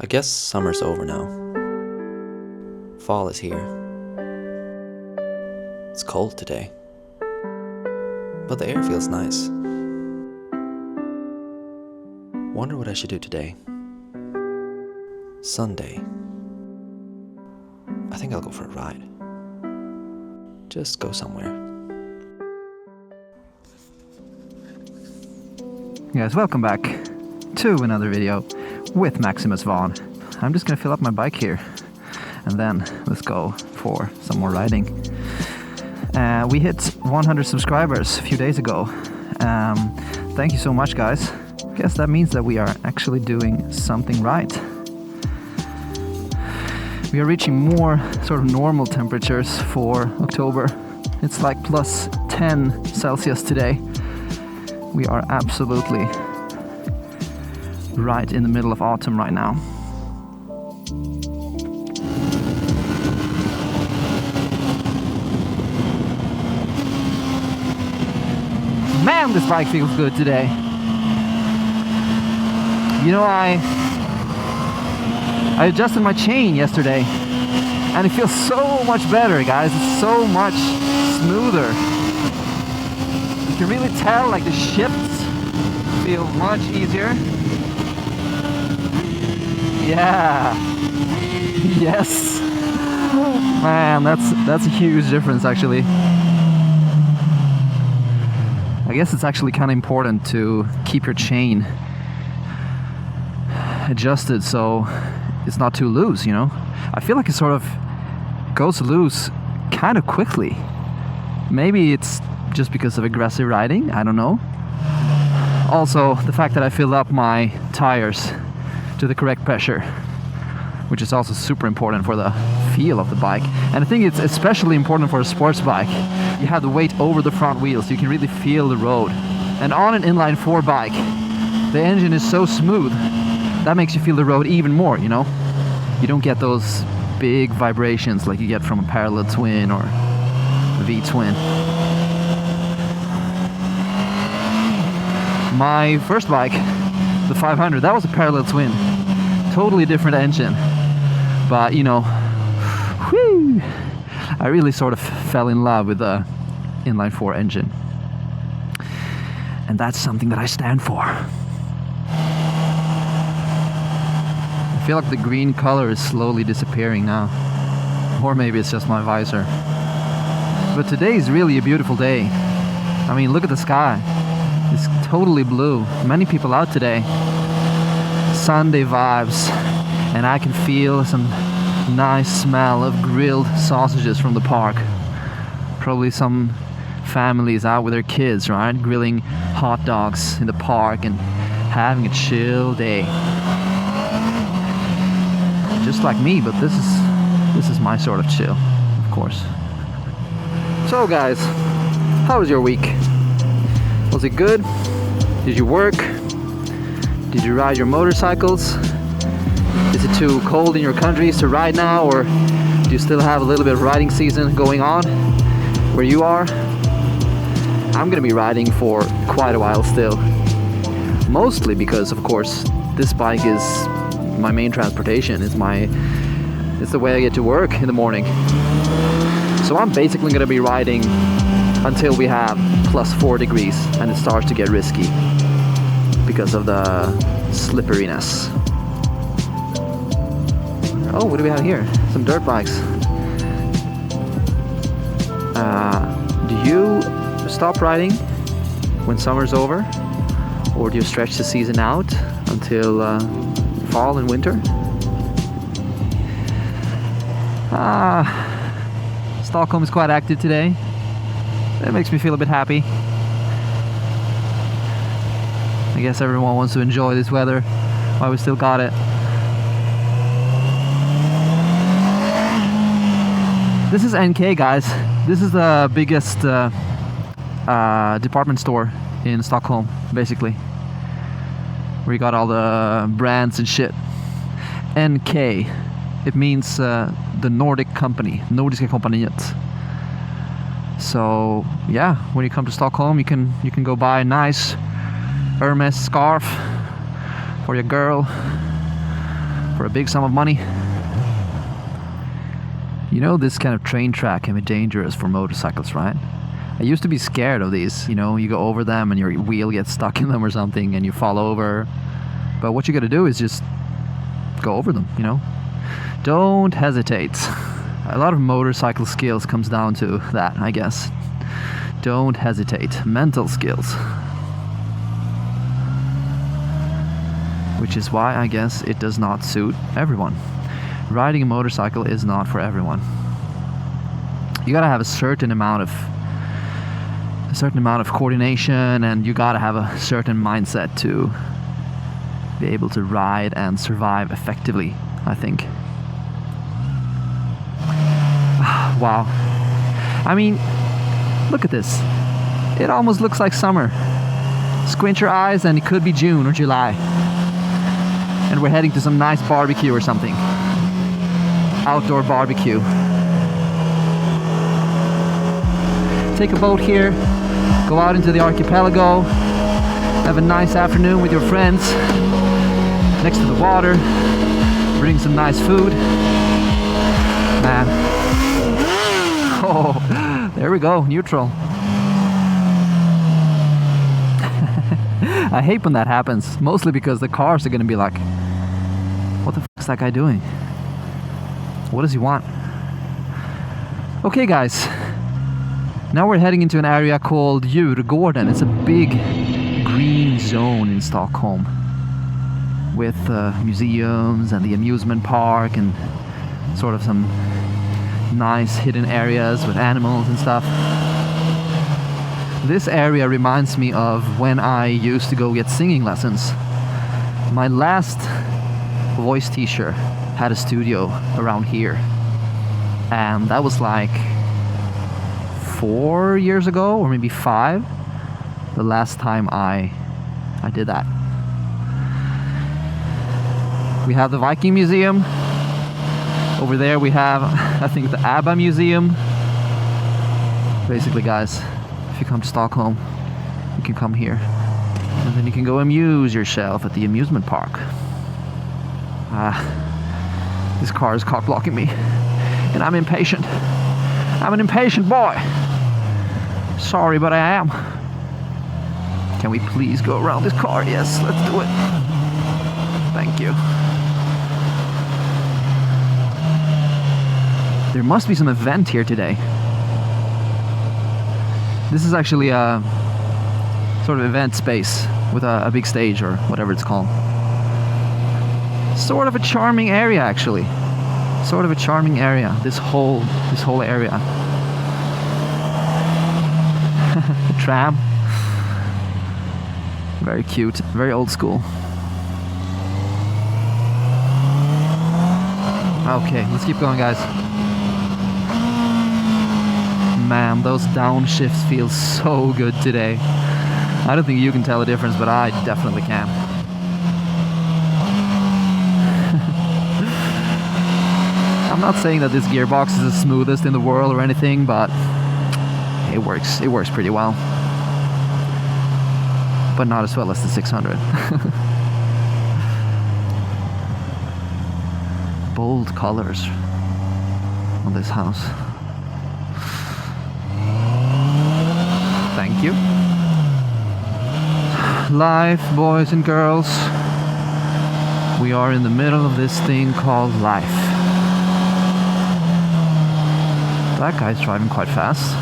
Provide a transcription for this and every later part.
I guess summer's over now. Fall is here. It's cold today, but the air feels nice. Wonder what I should do today. Sunday. I think I'll go for a ride. Just go somewhere. Guys, welcome back to another video with Maximus Vaughn. I'm just gonna fill up my bike here and then let's go for some more riding. We hit 100 subscribers a few days ago. Thank you so much, guys. Guess that means that we are actually doing something right. We are reaching more sort of normal temperatures for October. It's like plus 10 Celsius today. We are absolutely right in the middle of autumn right now. Man, this bike feels good today. You know, I adjusted my chain yesterday and it feels so much better, guys. It's so much smoother. You can really tell, like, the shifts feel much easier. Yeah. Yes. Man, that's a huge difference, actually. I guess it's actually kind of important to keep your chain adjusted so it's not too loose, you know? I feel like it sort of goes loose kind of quickly. Maybe it's just because of aggressive riding, I don't know. Also, the fact that I filled up my tires to the correct pressure, which is also super important for the feel of the bike. And I think it's especially important for a sports bike. You have the weight over the front wheels, so you can really feel the road. And on an inline 4 bike, the engine is so smooth, that makes you feel the road even more, you know? You don't get those big vibrations like you get from a parallel twin or a V-twin. My first bike, the 500, that was a parallel twin. Totally different engine. But, you know, whew, I really sort of fell in love with the inline 4 engine. And that's something that I stand for. I feel like the green color is slowly disappearing now. Or maybe it's just my visor. But today is really a beautiful day. I mean, look at the sky. It's totally blue. Many people out today. Sunday vibes. And I can feel some nice smell of grilled sausages from the park. Probably some families out with their kids, right? Grilling hot dogs in the park and having a chill day. Just like me, but this is my sort of chill, of course. So guys, how was your week? Was it good? Did you work? Did you ride your motorcycles? Is it too cold in your countries to ride now, or do you still have a little bit of riding season going on where you are? I'm gonna be riding for quite a while still. Mostly because, of course, this bike is my main transportation. It's the way I get to work in the morning. So I'm basically gonna be riding until we have plus 4 degrees and it starts to get risky because of the slipperiness. Oh, what do we have here? Some dirt bikes. Do you stop riding when summer's over? Or do you stretch the season out until fall and winter? Stockholm is quite active today. That makes me feel a bit happy. I guess everyone wants to enjoy this weather while we still got it. This is NK, guys. This is the biggest department store in Stockholm, basically. Where you got all the brands and shit. NK. It means the Nordic company, Nordiska kompaniet. So yeah, when you come to Stockholm, you can go buy a nice Hermes scarf for your girl, for a big sum of money. You know, this kind of train track can be dangerous for motorcycles, right? I used to be scared of these. You know, you go over them and your wheel gets stuck in them or something and you fall over. But what you gotta do is just go over them, you know? Don't hesitate. A lot of motorcycle skills comes down to that, I guess. Don't hesitate. Mental skills. Which is why I guess it does not suit everyone. Riding a motorcycle is not for everyone. You gotta have a certain amount of coordination, and you gotta have a certain mindset to be able to ride and survive effectively, I think. Wow. I mean, look at this. It almost looks like summer. Squint your eyes and it could be June or July. And we're heading to some nice barbecue or something. Outdoor barbecue. Take a boat here, go out into the archipelago, have a nice afternoon with your friends next to the water, bring some nice food. Man. Oh, there we go, neutral. I hate when that happens, mostly because the cars are gonna be like, what the f is that guy doing? What does he want? Okay guys, now we're heading into an area called Djurgården. It's a big green zone in Stockholm with museums and the amusement park and sort of some nice hidden areas with animals and stuff. This area reminds me of when I used to go get singing lessons. My last voice teacher had a studio around here, and that was like 4 years ago, or maybe 5, the last time I did that. We have the Viking Museum. Over there we have, I think, the ABBA Museum. Basically, guys, if you come to Stockholm, you can come here. And then you can go amuse yourself at the amusement park. This car is cock blocking me. And I'm impatient. I'm an impatient boy. Sorry, but I am. Can we please go around this car? Yes, let's do it. Thank you. There must be some event here today. This is actually a sort of event space with a big stage or whatever it's called. Sort of a charming area, actually. Sort of a charming area. This whole area. The tram. Very cute. Very old school. Okay, let's keep going, guys. Man, those downshifts feel so good today. I don't think you can tell the difference, but I definitely can. I'm not saying that this gearbox is the smoothest in the world or anything, but it works pretty well. But not as well as the 600. Bold colors on this house. Thank you. Life, boys and girls. We are in the middle of this thing called life. That guy's driving quite fast.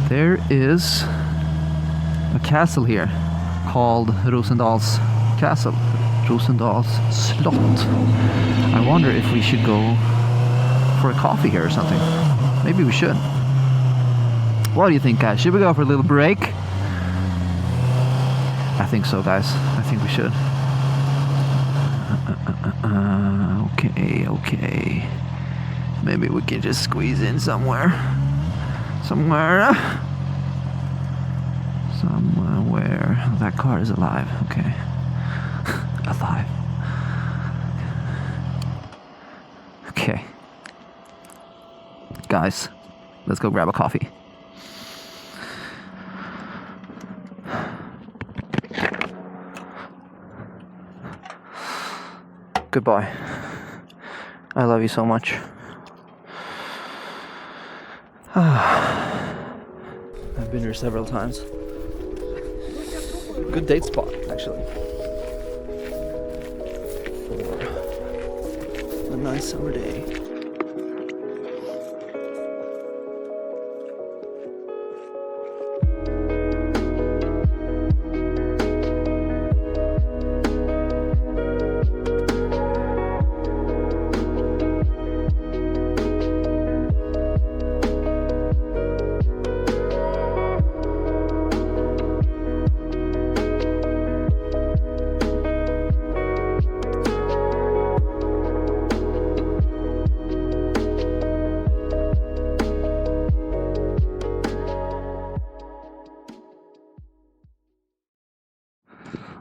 There is a castle here called Rosendals Castle. Rosendals slott. I wonder if we should go for a coffee here or something. Maybe we should. What do you think, guys? Should we go for a little break? I think so, guys. I think we should. Okay. Maybe we can just squeeze in somewhere where that car is alive. Okay. Alive. Okay. Guys, let's go grab a coffee. Goodbye. I love you so much. I've been here several times. Good date spot, actually. For a nice summer day.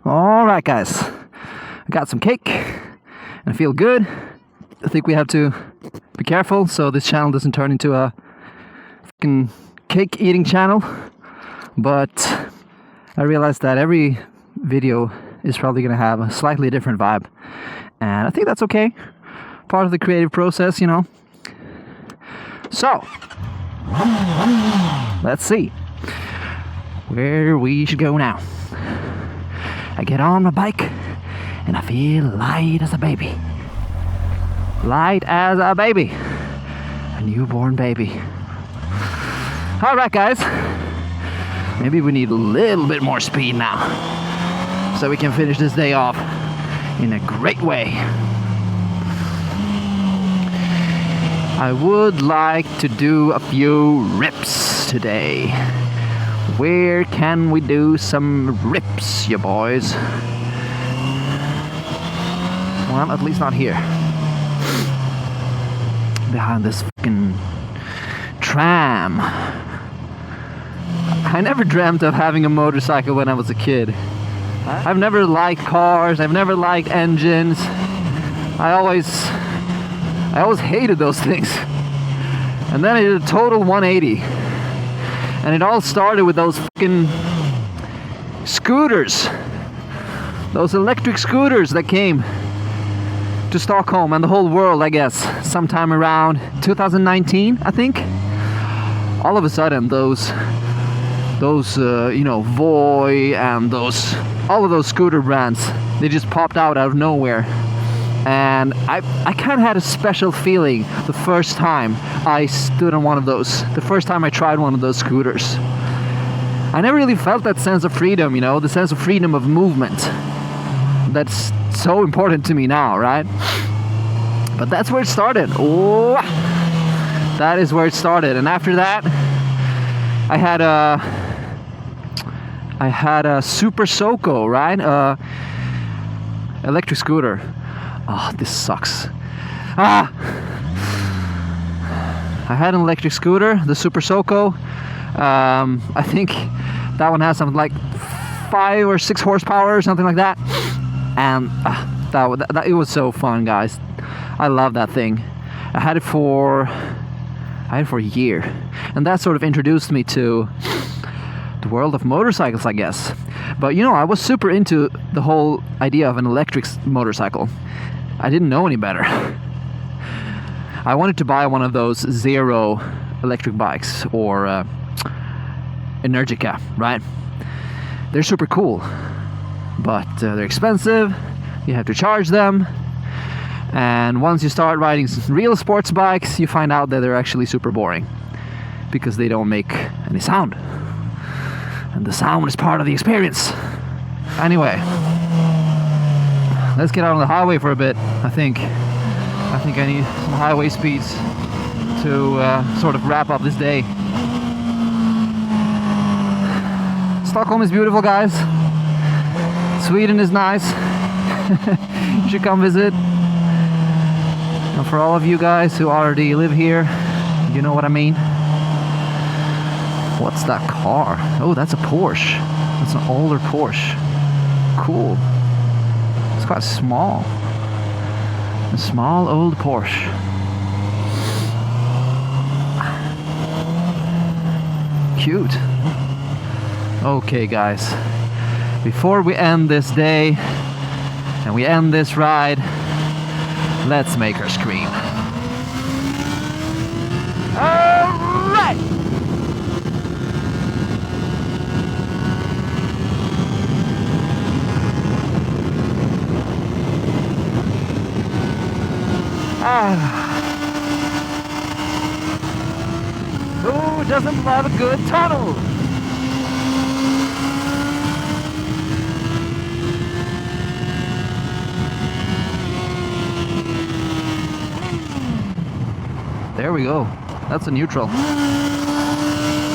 Alright guys, I got some cake and I feel good. I think we have to be careful so this channel doesn't turn into a fucking cake eating channel. But I realized that every video is probably going to have a slightly different vibe. And I think that's okay. Part of the creative process, you know. So, let's see where we should go now. I get on my bike and I feel light as a baby. Light as a baby. A newborn baby. Alright guys. Maybe we need a little bit more speed now. So we can finish this day off in a great way. I would like to do a few rips today. Where can we do some rips, you boys? Well, at least not here. Behind this fucking tram. I never dreamt of having a motorcycle when I was a kid. I've never liked cars, I've never liked engines. I always hated those things. And then I did a total 180. And it all started with those fucking scooters. Those electric scooters that came to Stockholm and the whole world, I guess, sometime around 2019, I think. All of a sudden, those Voi and all of those scooter brands, they just popped out of nowhere. And I kind of had a special feeling the first time I stood on one of those, the first time I tried one of those scooters. I never really felt that sense of freedom, you know, the sense of freedom of movement. That's so important to me now, right? But that's where it started. Oh, that is where it started. And after that, I had a Super Soco, right? Electric scooter. Oh, this sucks. I had an electric scooter, the Super Soco. I think that one has something like 5 or 6 horsepower or something like that. And that it was so fun, guys. I love that thing. I had it for a year, and that sort of introduced me to the world of motorcycles, I guess. But you know, I was super into the whole idea of an electric motorcycle. I didn't know any better. I wanted to buy one of those Zero electric bikes, or Energica, right? They're super cool, but they're expensive. You have to charge them, and once you start riding real sports bikes, you find out that they're actually super boring because they don't make any sound, and the sound is part of the experience. Anyway, let's get out on the highway for a bit. I think I need some highway speeds to sort of wrap up this day. Stockholm is beautiful, guys. Sweden is nice. You should come visit. And for all of you guys who already live here, you know what I mean. What's that car? Oh, that's a Porsche. That's an older Porsche. Cool. It's quite small. A small old Porsche. Cute. Okay, guys. Before we end this day and we end this ride, Let's make her scream. Alright! Who doesn't love a good tunnel? There we go. That's a neutral.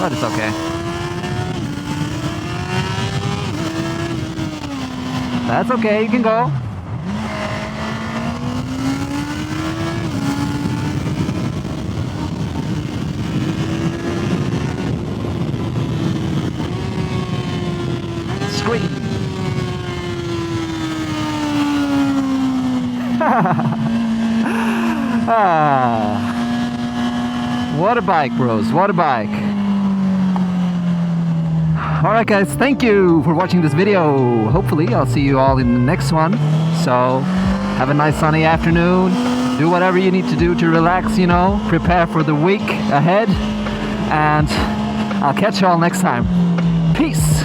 But it's okay. That's okay, you can go. Scream. What a bike, bros. What a bike. Alright guys, thank you for watching this video. Hopefully I'll see you all in the next one. So have a nice sunny afternoon. Do whatever you need to do to relax, you know. Prepare for the week ahead. And I'll catch you all next time. Peace.